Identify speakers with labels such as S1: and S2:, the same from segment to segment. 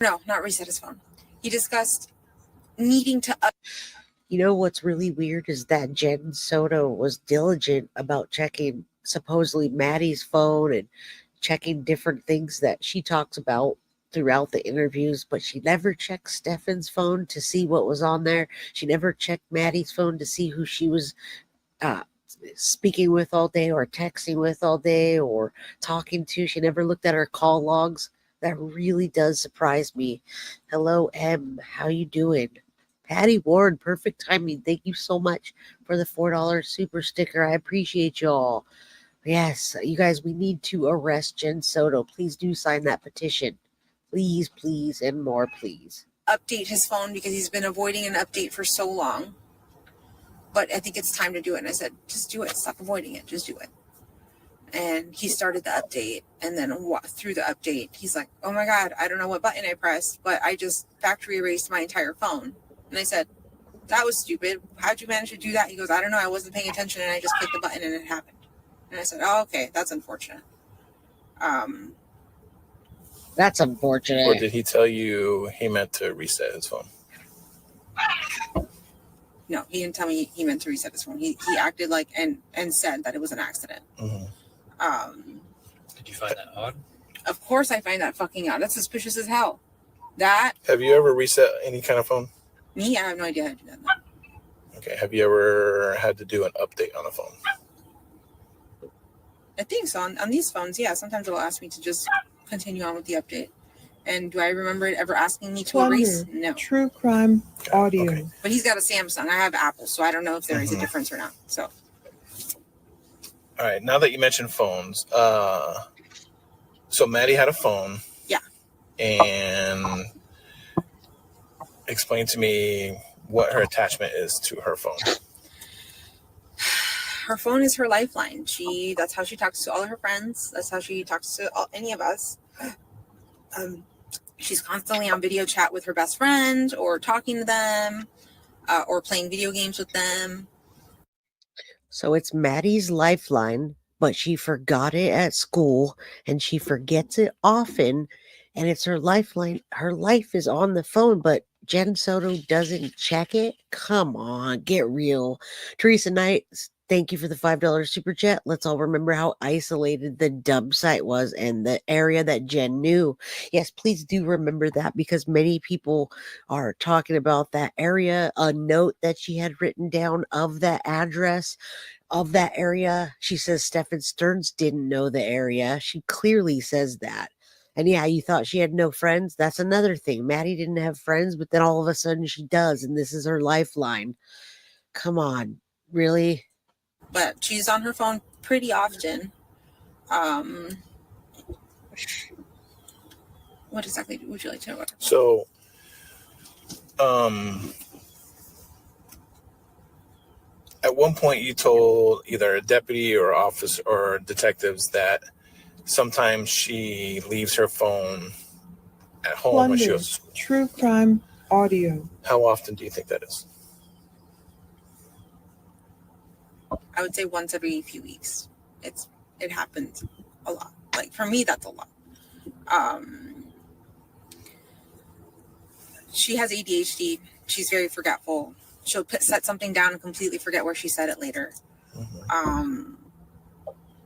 S1: No, not reset his phone. He discussed needing to
S2: You know what's really weird is that Jenn Soto was diligent about checking supposedly Maddie's phone and checking different things that she talks about throughout the interviews, but she never checked Stefan's phone to see what was on there. She never checked Maddie's phone to see who she was uh, speaking with all day or texting with all day or talking to. She never looked at her call logs. That really does surprise me. Hello, M. How you doing? Patty Ward, perfect timing. Thank you so much for the $4 super sticker. I appreciate y'all. Yes, you guys, we need to arrest Jenn Soto. Please do sign that petition. Please, please, and more, please.
S1: Update his phone because he's been avoiding an update for so long. But I think it's time to do it. And I said, just do it. Stop avoiding it. Just do it. And he started the update. And then through the update, he's like, oh my God, I don't know what button I pressed, but I just factory erased my entire phone. And I said, that was stupid. How'd you manage to do that? He goes, I don't know. I wasn't paying attention and I just clicked the button and it happened. And I said, oh, okay. That's unfortunate.
S2: That's unfortunate.
S3: Or did he tell you he meant to reset his phone?
S1: No, he didn't tell me he meant to reset his phone. He acted like and said that it was an accident.
S3: Mm-hmm.
S4: Did you find that odd?
S1: Of course I find that fucking odd. That's suspicious as hell. That.
S3: Have you ever reset any kind of phone?
S1: Me? I have no idea how to do that.
S3: Okay. Have you ever had to do an update on a phone?
S1: I think so. On these phones, yeah. Sometimes it'll ask me to just continue on with the update. And do I remember it ever asking me to erase? No.
S5: True crime audio.
S3: Okay.
S1: But he's got a Samsung. I have Apple, so I don't know if there is a difference or not. So.
S3: All right. Now that you mentioned phones, so Maddie had a phone.
S1: Yeah.
S3: And explain to me what her attachment is to her phone.
S1: Her phone is her lifeline. That's how she talks to all of her friends. That's how she talks to any of us. She's constantly on video chat with her best friend or talking to them or playing video games with them.
S2: So it's Maddie's lifeline, but she forgot it at school and she forgets it often. And it's her lifeline. Her life is on the phone, but Jenn Soto doesn't check it. Come on, get real. Teresa Knight, thank you for the $5 super chat. Let's all remember how isolated the dump site was and the area that Jenn knew. Yes, please do remember that because many people are talking about that area. A note that she had written down of that address of that area. She says Stefan Stearns didn't know the area. She clearly says that. And yeah, you thought she had no friends. That's another thing. Maddie didn't have friends, but then all of a sudden she does. And this is her lifeline. Come on. Really?
S1: But she's on her phone pretty often. What exactly would you like to know about her phone?
S3: So, at one point you told either a deputy or officer or detectives that sometimes she leaves her phone at home when she was.
S5: True crime audio.
S3: How often do you think that is?
S1: I would say once every few weeks. It happens a lot. Like for me, that's a lot. She has ADHD. She's very forgetful. She'll set something down and completely forget where she said it later. Mm-hmm.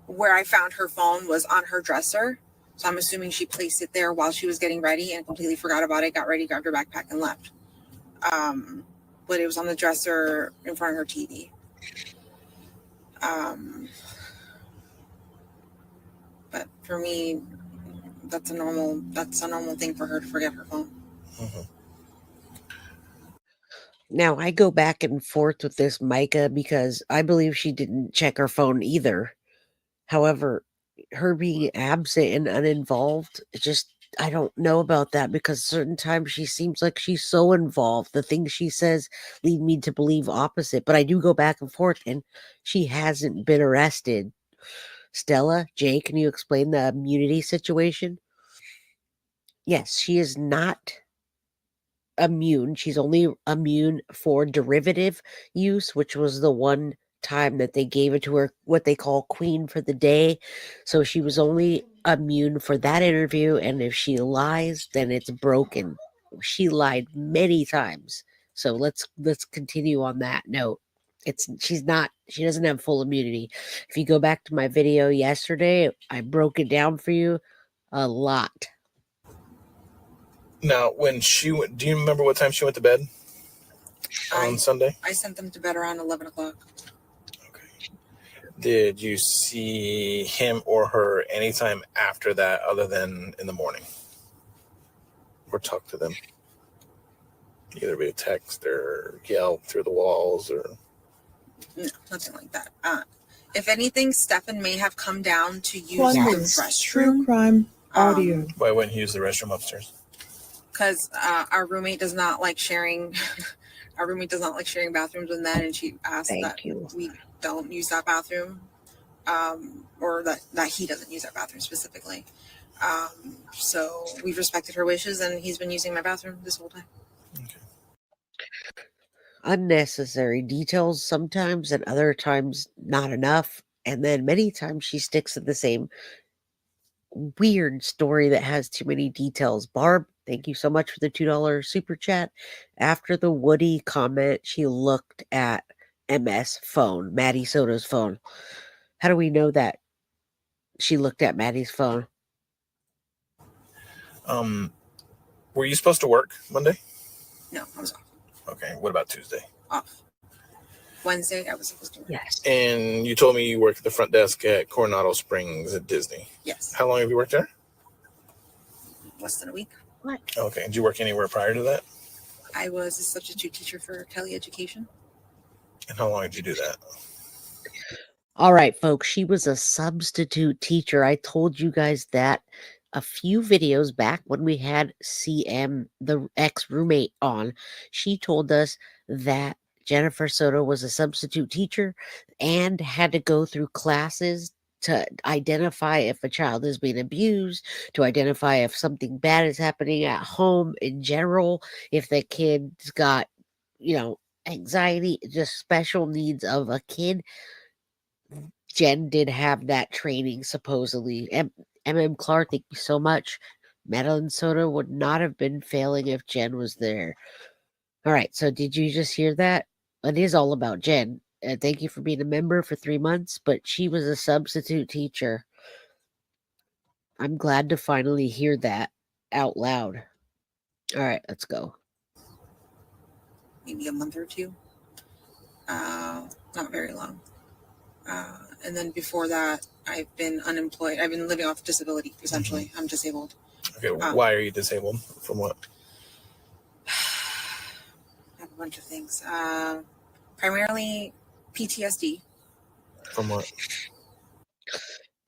S1: Where I found her phone was on her dresser. So I'm assuming she placed it there while she was getting ready and completely forgot about it, got ready, grabbed her backpack and left. But it was on the dresser in front of her TV. But for me, that's a normal thing for her to forget her phone.
S3: Mm-hmm.
S2: Now, I go back and forth with this Micah because I believe she didn't check her phone either. However, her being absent and uninvolved, I don't know about that because certain times she seems like she's so involved. The things she says lead me to believe opposite, but I do go back and forth and she hasn't been arrested. Stella, Jay, can you explain the immunity situation? Yes, she is not immune. She's only immune for derivative use, which was the one time that they gave it to her, what they call queen for the day. So she was only immune for that interview, and if she lies, then it's broken. She lied many times. So let's continue on that note. She doesn't have full immunity. If you go back to my video yesterday, I broke it down for you a lot.
S3: Now, when she went, do you remember what time she went to bed on Sunday?
S1: I sent them to bed around 11 o'clock.
S3: Okay. Did you see him or her anytime after that other than in the morning? Or talk to them? Either via text or yell through the walls or...
S1: No, nothing like that. If anything, Stefan may have come down to use
S5: Plunder.
S1: the restroom.
S5: True crime audio.
S3: Why wouldn't he use the restroom upstairs?
S1: Because our roommate does not like sharing. Our roommate does not like sharing bathrooms with men, and she asked that we don't use that bathroom, or that he doesn't use our bathroom specifically. So we've respected her wishes, and he's been using my bathroom this whole time.
S3: Okay.
S2: Unnecessary details sometimes, and other times not enough. And then many times she sticks to the same weird story that has too many details. Barb, thank you so much for the $2 super chat. After the Woody comment, she looked at MS phone, Maddie Soto's phone. How do we know that she looked at Maddie's phone?
S3: Were you supposed to work Monday?
S1: No, I was off.
S3: Okay. What about Tuesday?
S1: Off. Wednesday, I was supposed to work.
S2: Yes.
S3: And you told me you work at the front desk at Coronado Springs at Disney.
S1: Yes.
S3: How long have you worked there?
S1: Less than a week.
S2: What?
S3: Okay. Did you work anywhere prior to that?
S1: I was a substitute teacher for Kelly Education.
S3: And how long did you do that?
S2: All right, folks. She was a substitute teacher. I told you guys that a few videos back when we had CM, the ex-roommate, on. She told us that Jennifer Soto was a substitute teacher and had to go through classes to identify if a child is being abused, to identify if something bad is happening at home in general, if the kid's got, anxiety, just special needs of a kid. Jenn did have that training, supposedly. M.M. Clark, thank you so much. Madeline Soto would not have been failing if Jenn was there. All right, so did you just hear that? It is all about Jenn. Thank you for being a member for 3 months, but she was a substitute teacher. I'm glad to finally hear that out loud. All right, let's go.
S1: Maybe a month or two. Not very long. And then before that, I've been unemployed. I've been living off disability, essentially. I'm disabled.
S3: Okay. Why are you disabled? From what?
S1: I have a bunch of things. Primarily PTSD.
S3: From what?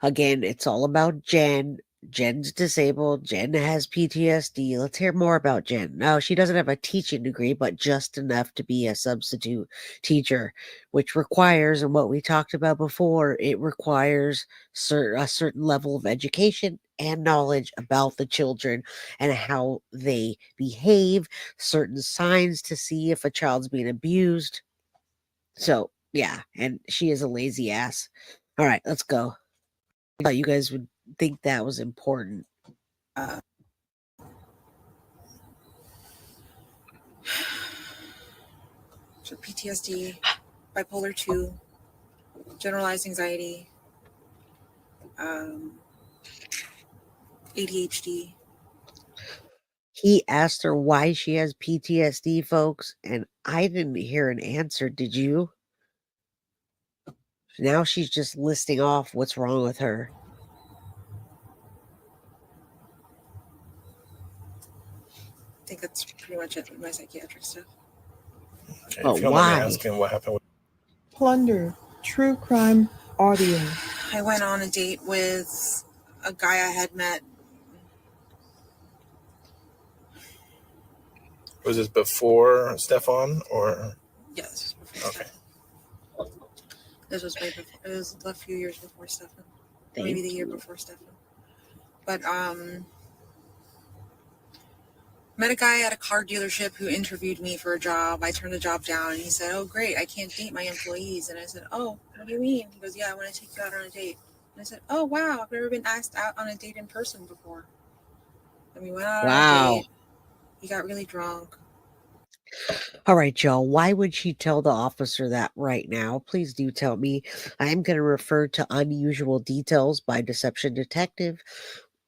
S2: Again, it's all about Jenn. Jenn's disabled. Jenn has PTSD. Let's hear more about Jenn. No, she doesn't have a teaching degree, but just enough to be a substitute teacher, which requires, and what we talked about before, it requires a certain level of education and knowledge about the children and how they behave, certain signs to see if a child's being abused. So, yeah, and she is a lazy ass. All right, let's go. I thought you guys would think that was important.
S1: So PTSD, bipolar 2, generalized anxiety, ADHD.
S2: He asked her why she has PTSD, folks, and I didn't hear an answer. Did you? Now she's just listing off what's wrong with her.
S1: I think that's pretty much it with my psychiatric stuff.
S3: Okay,
S2: But
S3: if you don't
S2: why?
S3: mind me asking what happened with...
S5: Plunder. True crime audio.
S1: I went on a date with a guy I had met.
S3: Was this before Stefan or...
S1: Yes.
S3: Okay.
S1: This was way before. It was a few years before Stefan.
S2: Thank
S1: Maybe the year
S2: you.
S1: before Stefan. But met a guy at a car dealership who interviewed me for a job. I turned the job down, and he said, "Oh, great, I can't date my employees." And I said, "Oh, what do you mean?" He goes, "Yeah, I want to take you out on a date." And I said, oh, wow, I've never been asked out on a date in person before. And we went out on a
S2: Wow.
S1: date. He got really drunk.
S2: All right, Joe, why would she tell the officer that right now? Please do tell me. I am going to refer to Unusual Details by Deception Detective.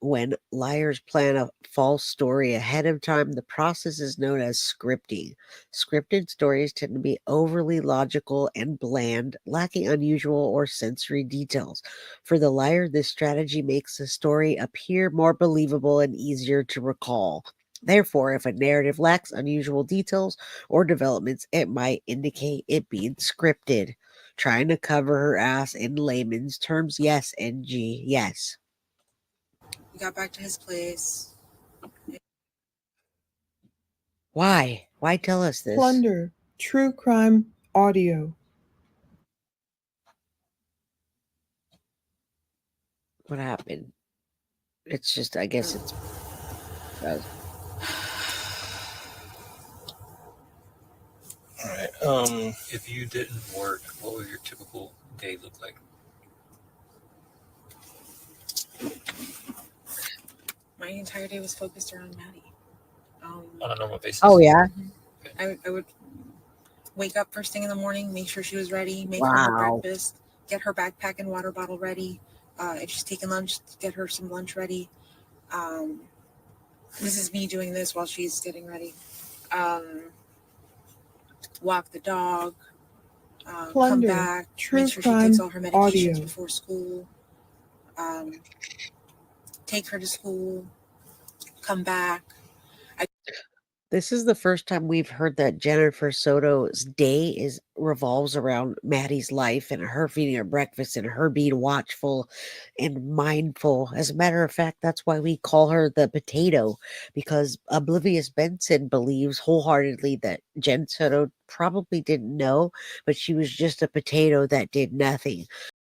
S2: When liars plan a false story ahead of time, the process is known as scripting. Scripted stories tend to be overly logical and bland, lacking unusual or sensory details. For the liar, this strategy makes the story appear more believable and easier to recall. Therefore, if a narrative lacks unusual details or developments, it might indicate it being scripted. Trying to cover her ass in layman's terms, yes, NG, yes.
S1: We got back to his place.
S2: Why? Why tell us this?
S5: Plunder. True crime audio.
S2: What happened? It's just, I guess it's.
S3: All right.
S4: If you didn't work, what would your typical day look like?
S1: My entire day was focused around Maddie.
S4: On a normal basis?
S2: Oh, yeah.
S1: I would wake up first thing in the morning, make sure she was ready, make her
S2: Wow.
S1: breakfast, get her backpack and water bottle ready. If she's taking lunch, get her some lunch ready. This is me doing this while she's getting ready. Walk the dog. Come
S5: Plunder.
S1: back.
S5: True
S1: Make sure she
S5: crime
S1: takes all her medications
S5: audio.
S1: before school. Take her to school. Come back.
S2: This is the first time we've heard that Jennifer Soto's day revolves around Maddie's life and her feeding her breakfast and her being watchful and mindful. As a matter of fact, that's why we call her the potato, because Oblivious Benson believes wholeheartedly that Jen Soto probably didn't know, but she was just a potato that did nothing.